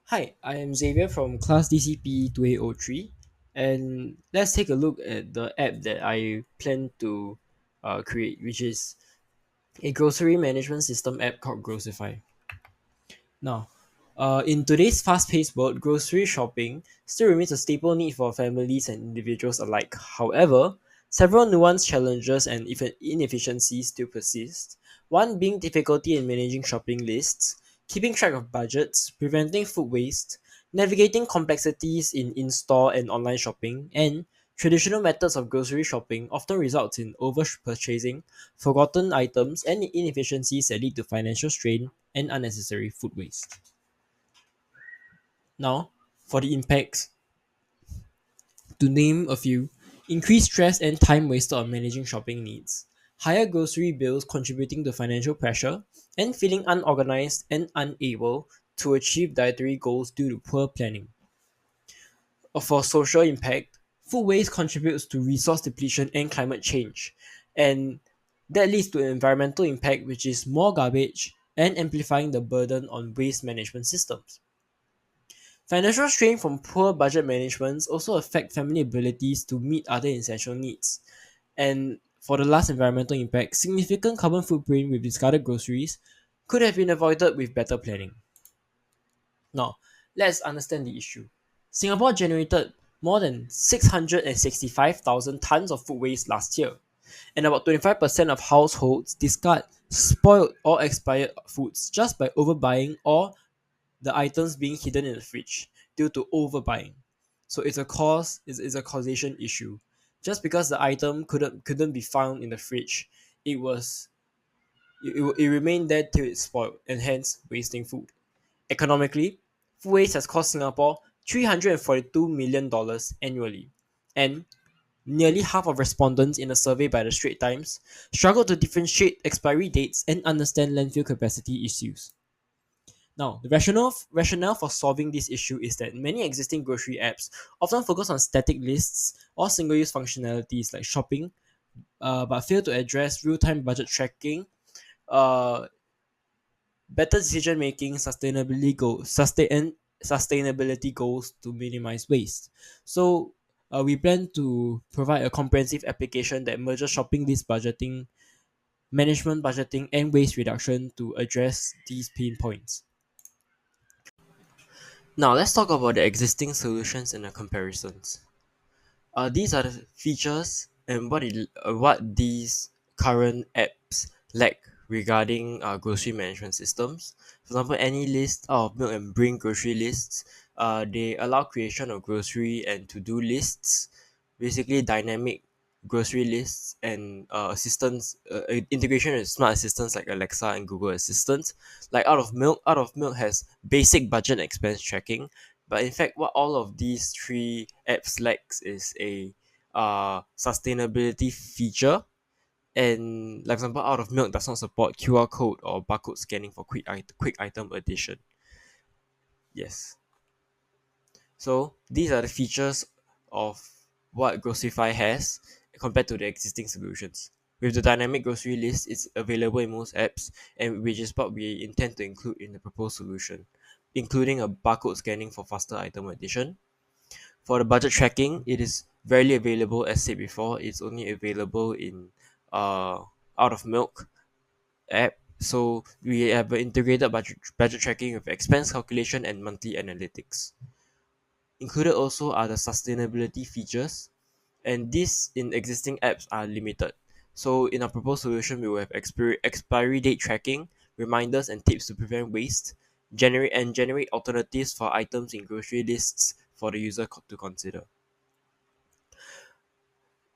Hi, I am Xavier from class DCP2803, and let's take a look at the app that I plan to create, which is a grocery management system app called Groceify. Now, in today's fast-paced world, grocery shopping still remains a staple need for families and individuals alike. However, several nuanced challenges and even inefficiencies still persist. One being difficulty in managing shopping lists, keeping track of budgets, preventing food waste, navigating complexities in in-store and online shopping, and traditional methods of grocery shopping often results in over-purchasing, forgotten items, and inefficiencies that lead to financial strain and unnecessary food waste. Now, for the impacts, to name a few, increased stress and time wasted on managing shopping needs, higher grocery bills contributing to financial pressure, and feeling unorganized and unable to achieve dietary goals due to poor planning. For social impact, food waste contributes to resource depletion and climate change, and that leads to an environmental impact which is more garbage and amplifying the burden on waste management systems. Financial strain from poor budget management also affect family abilities to meet other essential needs. And for the last environmental impact, significant carbon footprint with discarded groceries could have been avoided with better planning. Now, let's understand the issue. Singapore generated more than 665,000 tons of food waste last year, and about 25% of households discard spoiled or expired foods just by overbuying or the items being hidden in the fridge due to overbuying. So it's a causation issue. Just because the item couldn't be found in the fridge, it was it remained there till it spoiled and hence wasting food. Economically, food waste has cost Singapore $342 million annually, and nearly half of respondents in a survey by the Straits Times struggled to differentiate expiry dates and understand landfill capacity issues. Now, the rationale for solving this issue is that many existing grocery apps often focus on static lists or single-use functionalities like shopping, but fail to address real-time budget tracking, uh, better decision making, and sustainability goals to minimize waste. So, we plan to provide a comprehensive application that merges shopping list budgeting, management budgeting, and waste reduction to address these pain points. Now let's talk about the existing solutions and the comparisons. These are the features and what these current apps lack regarding grocery management systems. For example, any list out of milk and bring grocery lists. They allow creation of grocery and to-do lists, basically dynamic grocery lists and assistants integration with smart assistants like Alexa and Google Assistant. Like out of milk has basic budget and expense tracking, but in fact, what all of these three apps lacks is a sustainability feature. And like example, out of milk does not support QR code or barcode scanning for quick item addition. Yes. So these are the features of what Groceify has compared to the existing solutions. With the dynamic grocery list, it's available in most apps, and which is what we intend to include in the proposed solution, including a barcode scanning for faster item addition. For the budget tracking, it is rarely available. As said before, it's only available in uh, out of milk app. So we have an integrated budget tracking with expense calculation and monthly analytics. Included also are the sustainability features, and these in existing apps are limited. So in our proposed solution, we will have expiry date tracking, reminders and tips to prevent waste, generate alternatives for items in grocery lists for the user to consider.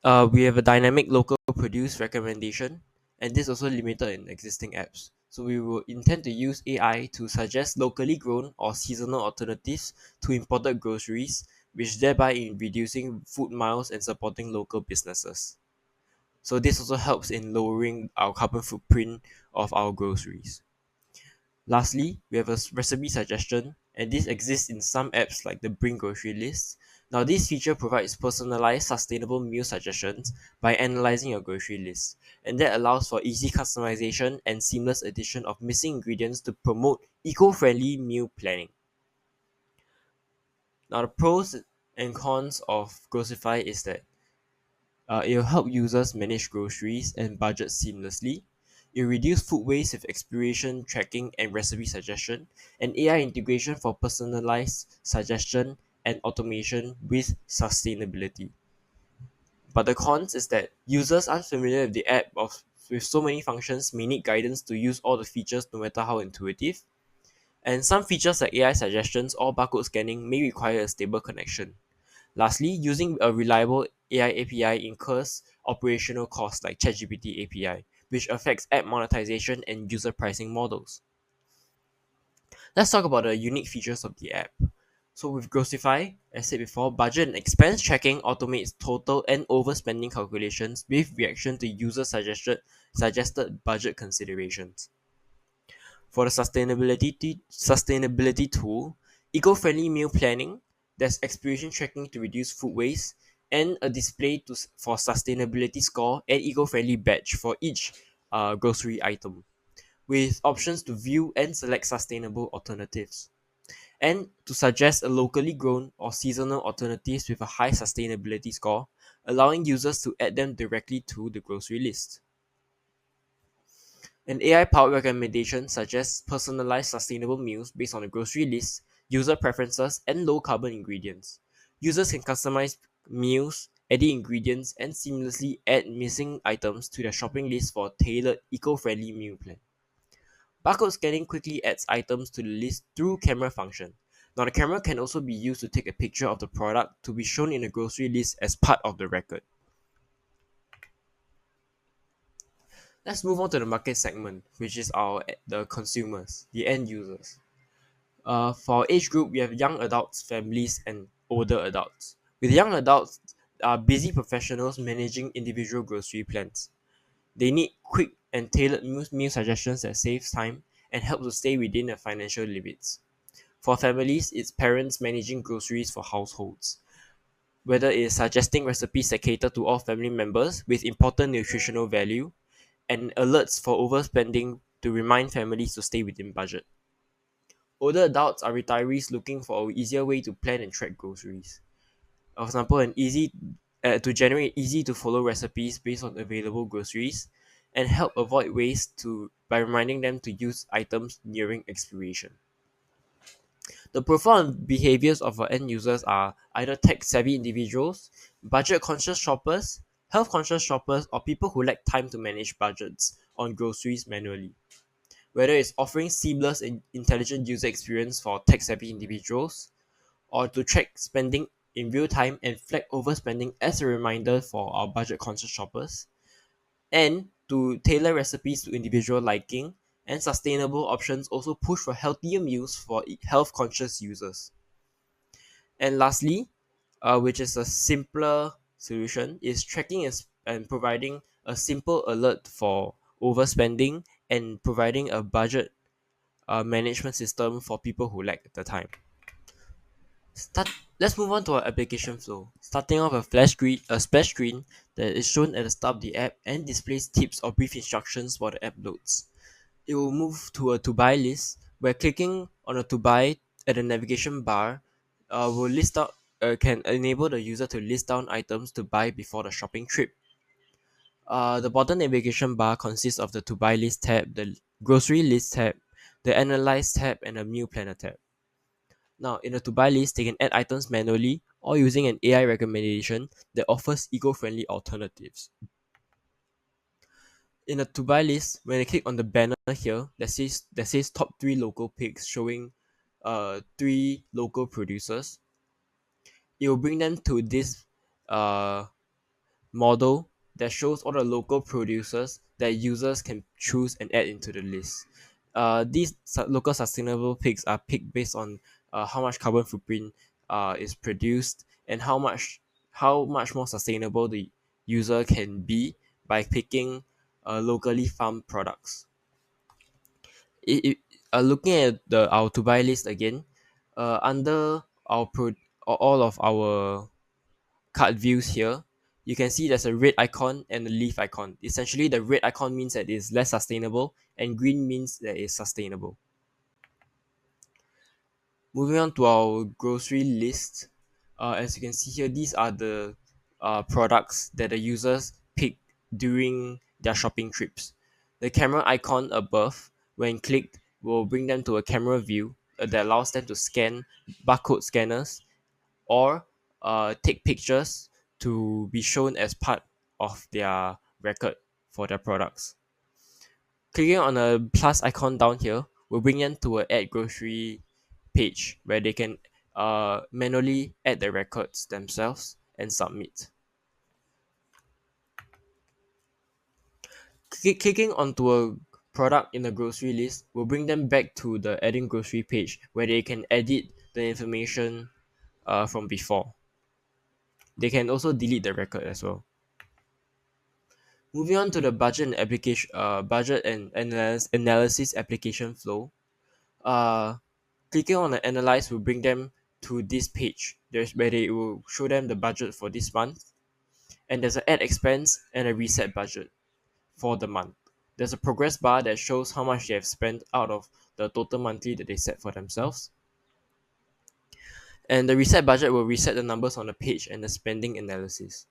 We have a dynamic local produce recommendation, and this is also limited in existing apps. So we will intend to use AI to suggest locally grown or seasonal alternatives to imported groceries, which thereby in reducing food miles and supporting local businesses. So this also helps in lowering our carbon footprint of our groceries. Lastly, we have a recipe suggestion, and this exists in some apps like the Bring Grocery List. Now, this feature provides personalized, sustainable meal suggestions by analyzing your grocery list, and that allows for easy customization and seamless addition of missing ingredients to promote eco friendly meal planning. Now, the pros and cons of Groceify is that it will help users manage groceries and budget seamlessly. It will reduce food waste with expiration tracking and recipe suggestion, and AI integration for personalized suggestion and automation with sustainability. But the cons is that users unfamiliar with the app with so many functions may need guidance to use all the features no matter how intuitive. And some features like AI suggestions or barcode scanning may require a stable connection. Lastly, using a reliable AI API incurs operational costs like ChatGPT API, which affects app monetization and user pricing models. Let's talk about the unique features of the app. So with Groceify, as said before, budget and expense tracking automates total and overspending calculations with reaction to user suggested budget considerations. For the sustainability tool, eco-friendly meal planning, there's expiration tracking to reduce food waste, and a display for sustainability score and eco-friendly badge for each grocery item, with options to view and select sustainable alternatives, and to suggest a locally grown or seasonal alternatives with a high sustainability score, allowing users to add them directly to the grocery list. An AI-powered recommendation suggests personalized sustainable meals based on the grocery list, user preferences, and low-carbon ingredients. Users can customize meals, edit ingredients, and seamlessly add missing items to their shopping list for a tailored, eco-friendly meal plan. Barcode scanning quickly adds items to the list through camera function. Now, the camera can also be used to take a picture of the product to be shown in the grocery list as part of the record. Let's move on to the market segment, which is the consumers, the end users. For our age group, we have young adults, families, and older adults. With young adults, are busy professionals managing individual grocery plans. They need quick and tailored meal suggestions that saves time and help to stay within their financial limits. For families, it's parents managing groceries for households, whether it is suggesting recipes that cater to all family members with important nutritional value, and alerts for overspending to remind families to stay within budget. Older adults are retirees looking for an easier way to plan and track groceries. For example, an easy to generate easy to follow recipes based on available groceries, and help avoid waste by reminding them to use items nearing expiration. The profile and behaviors of our end users are either tech-savvy individuals, budget-conscious shoppers, health-conscious shoppers, or people who lack time to manage budgets on groceries manually. Whether it's offering seamless and intelligent user experience for tech-savvy individuals, or to track spending in real time and flag overspending as a reminder for our budget-conscious shoppers, and to tailor recipes to individual liking, and sustainable options also push for healthier meals for health conscious users. And lastly, which is a simpler solution, is tracking and providing a simple alert for overspending and providing a budget management system for people who lack the time. Start. Let's move on to our application flow. Starting off a splash screen that is shown at the start of the app and displays tips or brief instructions while the app loads. It will move to a to buy list where clicking on a to buy at the navigation bar will list out can enable the user to list down items to buy before the shopping trip. The bottom navigation bar consists of the to buy list tab, the grocery list tab, the analyze tab, and the meal planner tab. Now, in a to buy list, they can add items manually or using an AI recommendation that offers eco-friendly alternatives. In a to buy list, when they click on the banner here that says top 3 local picks showing 3 local producers, it will bring them to this uh, model that shows all the local producers that users can choose and add into the list. These local sustainable picks are picked based on how much carbon footprint is produced and how much more sustainable the user can be by picking locally farmed products. Looking at our to buy list again, under all of our card views here, you can see there's a red icon and a leaf icon. Essentially, the red icon means that it's less sustainable, and green means that it's sustainable. Moving on to our grocery list, as you can see here, these are the products that the users pick during their shopping trips. The camera icon above, when clicked, will bring them to a camera view that allows them to scan barcode scanners or take pictures to be shown as part of their record for their products. Clicking on a plus icon down here will bring them to a add grocery page where they can manually add the records themselves and submit. Clicking onto a product in the grocery list will bring them back to the adding grocery page where they can edit the information from before. They can also delete the record as well. Moving on to the budget and analysis application flow. Uh, Clicking on the analyze will bring them to this page. There's where they will show them the budget for this month, and there's an add expense and a reset budget for the month. There's a progress bar that shows how much they have spent out of the total monthly that they set for themselves. And the reset budget will reset the numbers on the page and the spending analysis.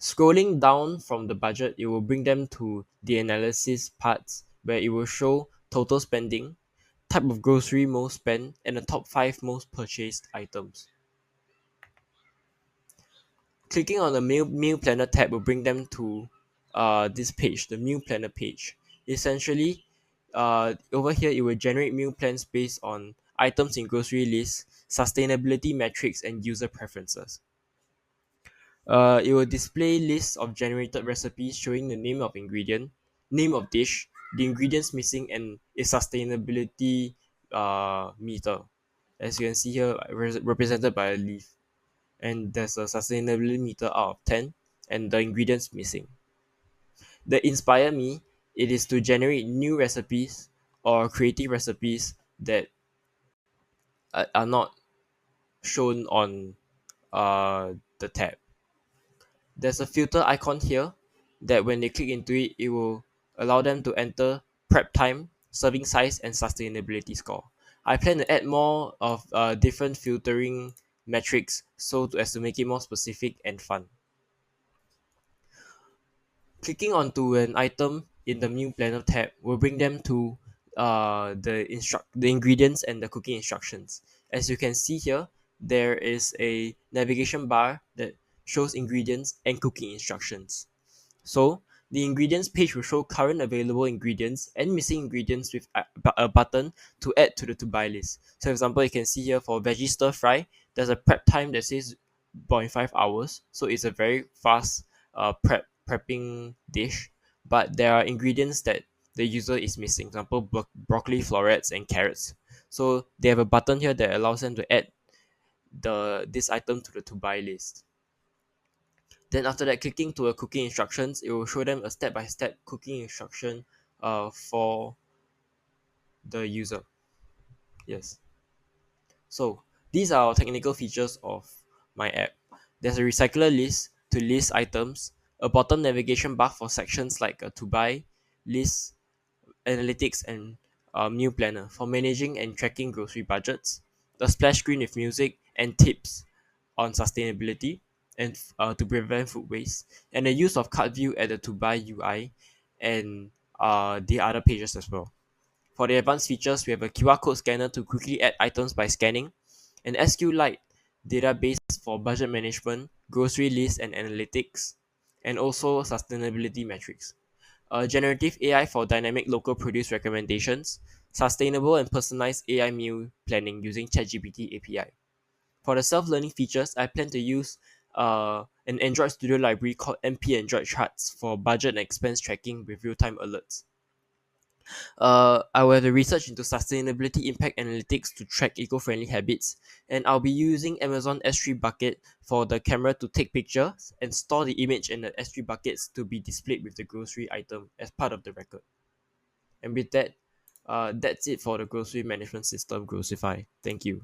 Scrolling down from the budget, it will bring them to the analysis parts where it will show total spending, type of grocery most spent, and the top 5 most purchased items. Clicking on the meal planner tab will bring them to this page, the meal planner page. Essentially, over here it will generate meal plans based on items in grocery lists, sustainability metrics, and user preferences. It will display lists of generated recipes showing the name of ingredient, name of dish, the ingredients missing, and a sustainability meter. As you can see here, represented by a leaf. And there's a sustainability meter out of 10, and the ingredients missing. The inspire me, it is to generate new recipes or creative recipes that are not shown on the tab. There's a filter icon here that when they click into it, it will allow them to enter prep time, serving size, and sustainability score. I plan to add more of different filtering metrics as to make it more specific and fun. Clicking onto an item in the meal planner tab will bring them to the ingredients and the cooking instructions. As you can see here, there is a navigation bar that shows ingredients and cooking instructions. So the ingredients page will show current available ingredients and missing ingredients with a button to add to the to buy list. So for example, you can see here for veggie stir fry, there's a prep time that says 0.5 hours. So it's a very fast prepping dish, but there are ingredients that the user is missing. For example, broccoli florets and carrots. So they have a button here that allows them to add this item to the to buy list. Then after that, clicking to a cooking instructions, it will show them a step-by-step cooking instruction for the user. Yes. So these are our technical features of my app. There's a recycler list to list items, a bottom navigation bar for sections like to buy, list, analytics, and meal planner for managing and tracking grocery budgets, the splash screen with music and tips on sustainability and to prevent food waste, and the use of cart view at the to buy UI and the other pages as well. For the advanced features, we have a QR code scanner to quickly add items by scanning, an SQLite database for budget management, grocery list and analytics, and also sustainability metrics. Generative AI for dynamic local produce recommendations, sustainable and personalized AI meal planning using ChatGPT API. For the self-learning features, I plan to use an Android Studio library called MP Android Charts for budget and expense tracking with real-time alerts. I will have the research into sustainability impact analytics to track eco-friendly habits, and I'll be using Amazon S3 bucket for the camera to take pictures and store the image in the S3 buckets to be displayed with the grocery item as part of the record. And with that, that's it for the grocery management system, Groceify. Thank you.